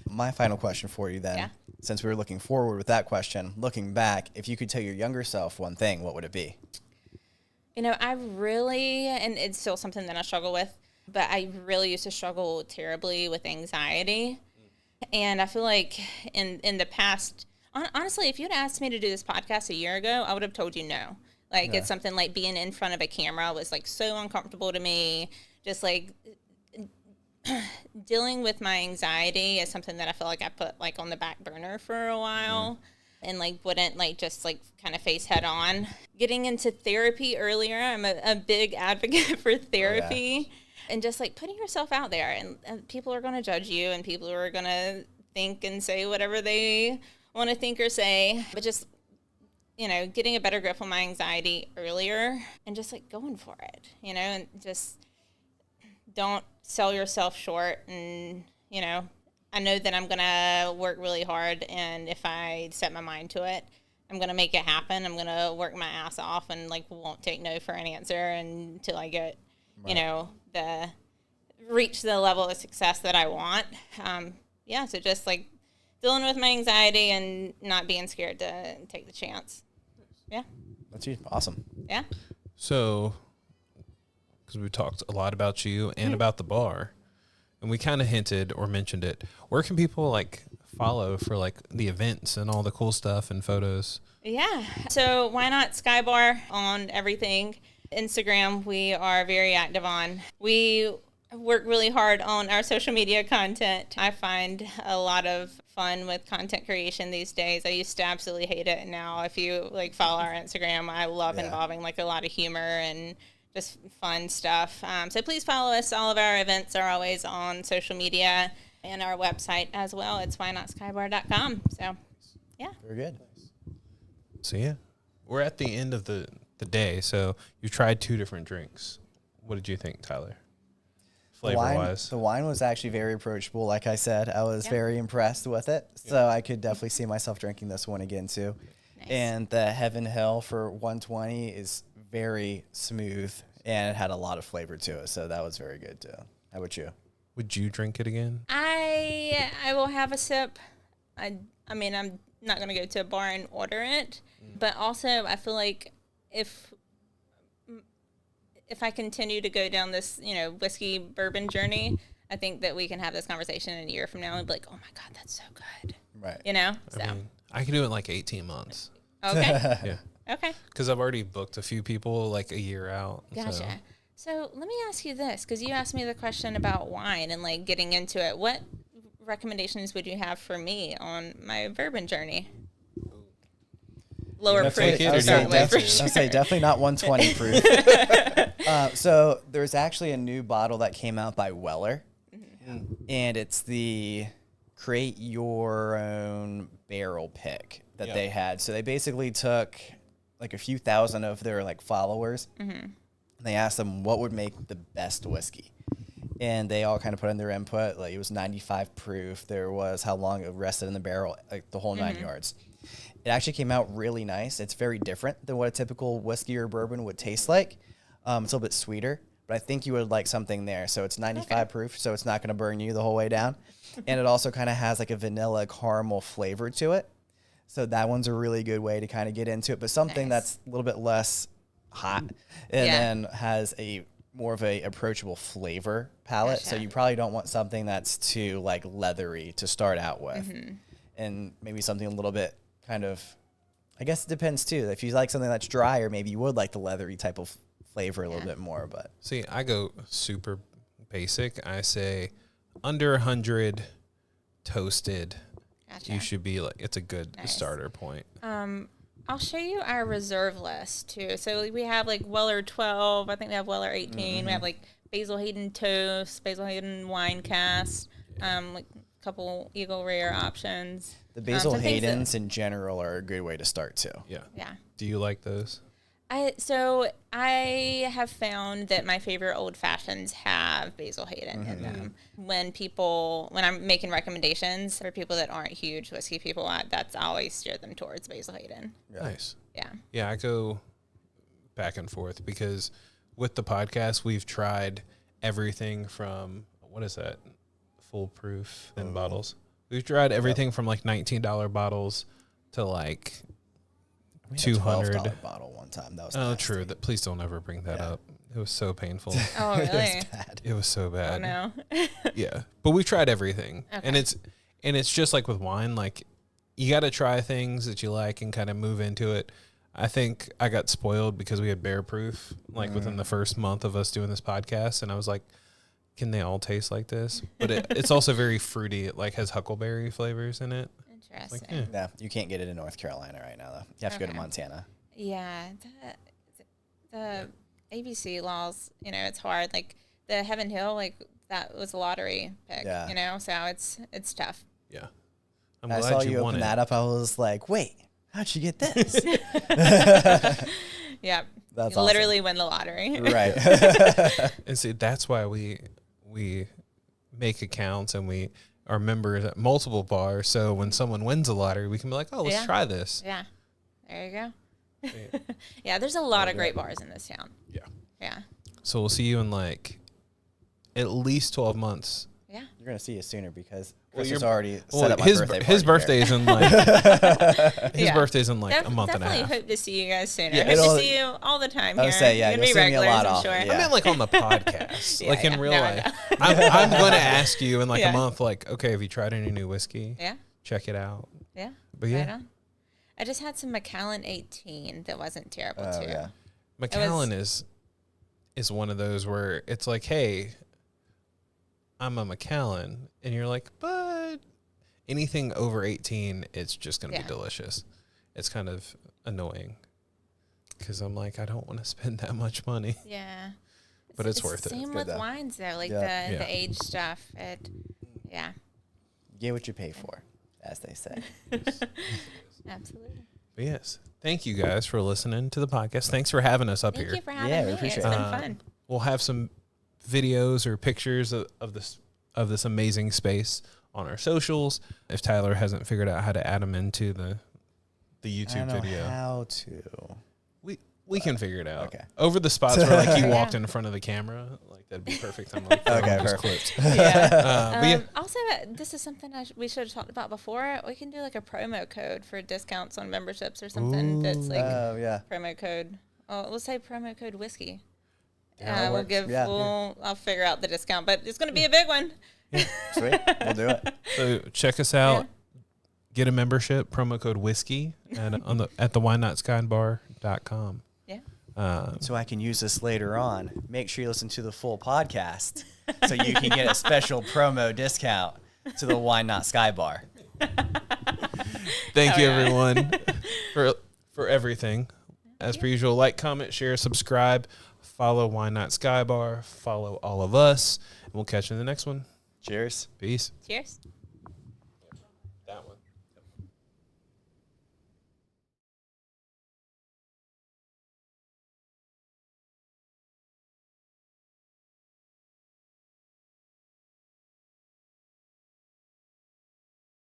My final question for you then, since we were looking forward with that question, looking back, if you could tell your younger self one thing, what would it be? I really, and it's still something that I struggle with, but I really used to struggle terribly with anxiety. And I feel like in the past, honestly, if you'd asked me to do this podcast a year ago, I would have told you no. Like, it's something like being in front of a camera was like so uncomfortable to me. Just like dealing with my anxiety is something that I feel like I put like on the back burner for a while. And like wouldn't like just like kind of face head on. Getting into therapy earlier, I'm a big advocate for therapy and just like putting yourself out there and people are going to judge you and people are going to think and say whatever they want to think or say, but just getting a better grip on my anxiety earlier and just like going for it, and just don't sell yourself short. And, I know that I'm going to work really hard. And if I set my mind to it, I'm going to make it happen. I'm going to work my ass off and like won't take no for an answer until I get, reach the level of success that I want. So just like dealing with my anxiety and not being scared to take the chance. Yeah. That's you. Awesome. Yeah. So, because we talked a lot about you and about the bar, and we kind of hinted or mentioned it, where can people like follow for like the events and all the cool stuff and photos? Yeah. So why not Skybar on everything? Instagram, we are very active on. We work really hard on our social media content. I find a lot of fun with content creation these days. I used to absolutely hate it. Now, if you like follow our Instagram, I love involving like a lot of humor and just fun stuff. So please follow us. All of our events are always on social media and our website as well. It's whynotskybar.com. So, yeah. Very good. So, yeah, we're at the end of the day. So you tried 2 different drinks. What did you think, Tyler? Flavor-wise? The wine was actually very approachable. Like I said, I was very impressed with it. So I could definitely see myself drinking this one again, too. Nice. And the Heaven Hill for 120 is very smooth and it had a lot of flavor to it. So that was very good, too. How about you? Would you drink it again? I will have a sip. I mean, I'm not going to go to a bar and order it. But also, I feel like if I continue to go down this, whiskey bourbon journey, I think that we can have this conversation in a year from now and be like, oh my God, that's so good. Right. So. I mean, I can do it in like 18 months. Okay. Yeah. Okay. Because I've already booked a few people like a year out. Gotcha. So let me ask you this, because you asked me the question about wine and like getting into it. What recommendations would you have for me on my bourbon journey? lower proof it or to start with. For I'll sure. say definitely not 120 proof. So there's actually a new bottle that came out by Weller, and it's the create your own barrel pick that they had. So they basically took like a few thousand of their like followers, and they asked them what would make the best whiskey. And they all kind of put in their input. Like it was 95 proof. There was how long it rested in the barrel, like the whole 9 yards. It actually came out really nice. It's very different than what a typical whiskey or bourbon would taste like. It's a little bit sweeter, but I think you would like something there. So it's 95 proof, so it's not going to burn you the whole way down. And it also kind of has like a vanilla caramel flavor to it. So that one's a really good way to kind of get into it, but something that's a little bit less hot and then has a more of a approachable flavor palette. So you probably don't want something that's too like leathery to start out with, and maybe something a little bit kind of, I guess it depends too. If you like something that's drier, maybe you would like the leathery type of flavor a little bit more. But see, I go super basic. I say under 100 toasted. Gotcha. You should be like, it's a good starter point. I'll show you our reserve list too. So we have like Weller 12. I think we have Weller 18. We have like Basil Hayden Toast, Basil Hayden Wine Cast, like a couple Eagle Rare options. the Basil Haydens in general are a good way to start too. Yeah. Yeah. Do you like those? I have found that my favorite old fashions have Basil Hayden in them. When I'm making recommendations for people that aren't huge whiskey people, that's I always steer them towards Basil Hayden. Yeah. Nice. Yeah. Yeah, I go back and forth because with the podcast, we've tried everything from, what is that? Foolproof in bottles. We've tried everything from like $19 bottles to like We had a $200 $12 bottle one time. That was Oh, nasty. true. That please don't ever bring that up. It was so painful. Oh, really? It was bad. It was so bad. Oh, no. Yeah, but we've tried everything, and it's just like with wine. Like you got to try things that you like and kind of move into it. I think I got spoiled because we had Bear Proof like within the first month of us doing this podcast, and I was like, can they all taste like this? But it's also very fruity. It like has huckleberry flavors in it. Interesting. Like, No, you can't get it in North Carolina right now, though. You have to go to Montana. Yeah, the ABC laws, it's hard. Like the Heaven Hill, like that was a lottery pick, so it's tough. Yeah, I'm I glad saw you you won open it. that up. I was like, wait, how'd you get this? Yeah, That's you literally win the lottery. Right. And see, that's why we make accounts and we are members at multiple bars. So when someone wins a lottery, we can be like, oh, let's try this. Yeah, there you go. Yeah, there's a lot of great bars in this town. Yeah. Yeah. So we'll see you in like at least 12 months. Yeah. You're going to see you sooner because Chris you're- has already set up my his birthday his party birthday's in like his birthday's in like a month and a Definitely half. hope to see you guys sooner. Yeah, hope it'll- to see you all the time I here. would say, yeah, You're gonna you'll be see me a regulars, lot I'm off, sure. yeah. I meant like on the podcast, Yeah, like in yeah. real No, I life. know. I'm going to ask you in like Yeah. a month, like, okay, have you tried any new whiskey? Yeah. Check it out. Yeah. But yeah, Right on. I just had some Macallan 18 that wasn't terrible Oh, too. yeah. Macallan is one of those where it's like, hey, I'm a Macallan, and you're like, but anything over 18, it's just going to be delicious. It's kind of annoying because I'm like, I don't want to spend that much money. Yeah. But it's worth it. Same It's good, with though. wines though, like Yeah. the age stuff. Yeah. Get what you pay for, as they say. Absolutely. But yes, thank you guys for listening to the podcast. Thanks for having us up Thank here. you for having Yeah, we me. appreciate It's it. been fun. We'll have some videos or pictures of this amazing space on our socials. If Tyler hasn't figured out how to add them into the I YouTube don't know video, how to. we can figure it out. Okay. Over the spots where like you walked in front of the camera, like that'd be perfect. I'm like, Okay, just perfect. Yeah. but yeah, Also, this is something we should have talked about before. We can do like a promo code for discounts on memberships or something. That's like Oh, yeah. promo code. Oh, let's say promo code whiskey. that We'll works. give. Yeah. I'll figure out the discount, but it's going to be a big one. Sweet. We'll do it. so check us out. Get a membership. Promo code whiskey at the winenotskybar.com. Yeah. So I can use this later on. Make sure you listen to the full podcast so you can get a special promo discount to the Wine Not Sky Bar. Thank you, everyone, for everything. As per usual, like, comment, share, subscribe, follow Why Not Sky Bar, follow all of us, and we'll catch you in the next one. Cheers. Peace. Cheers.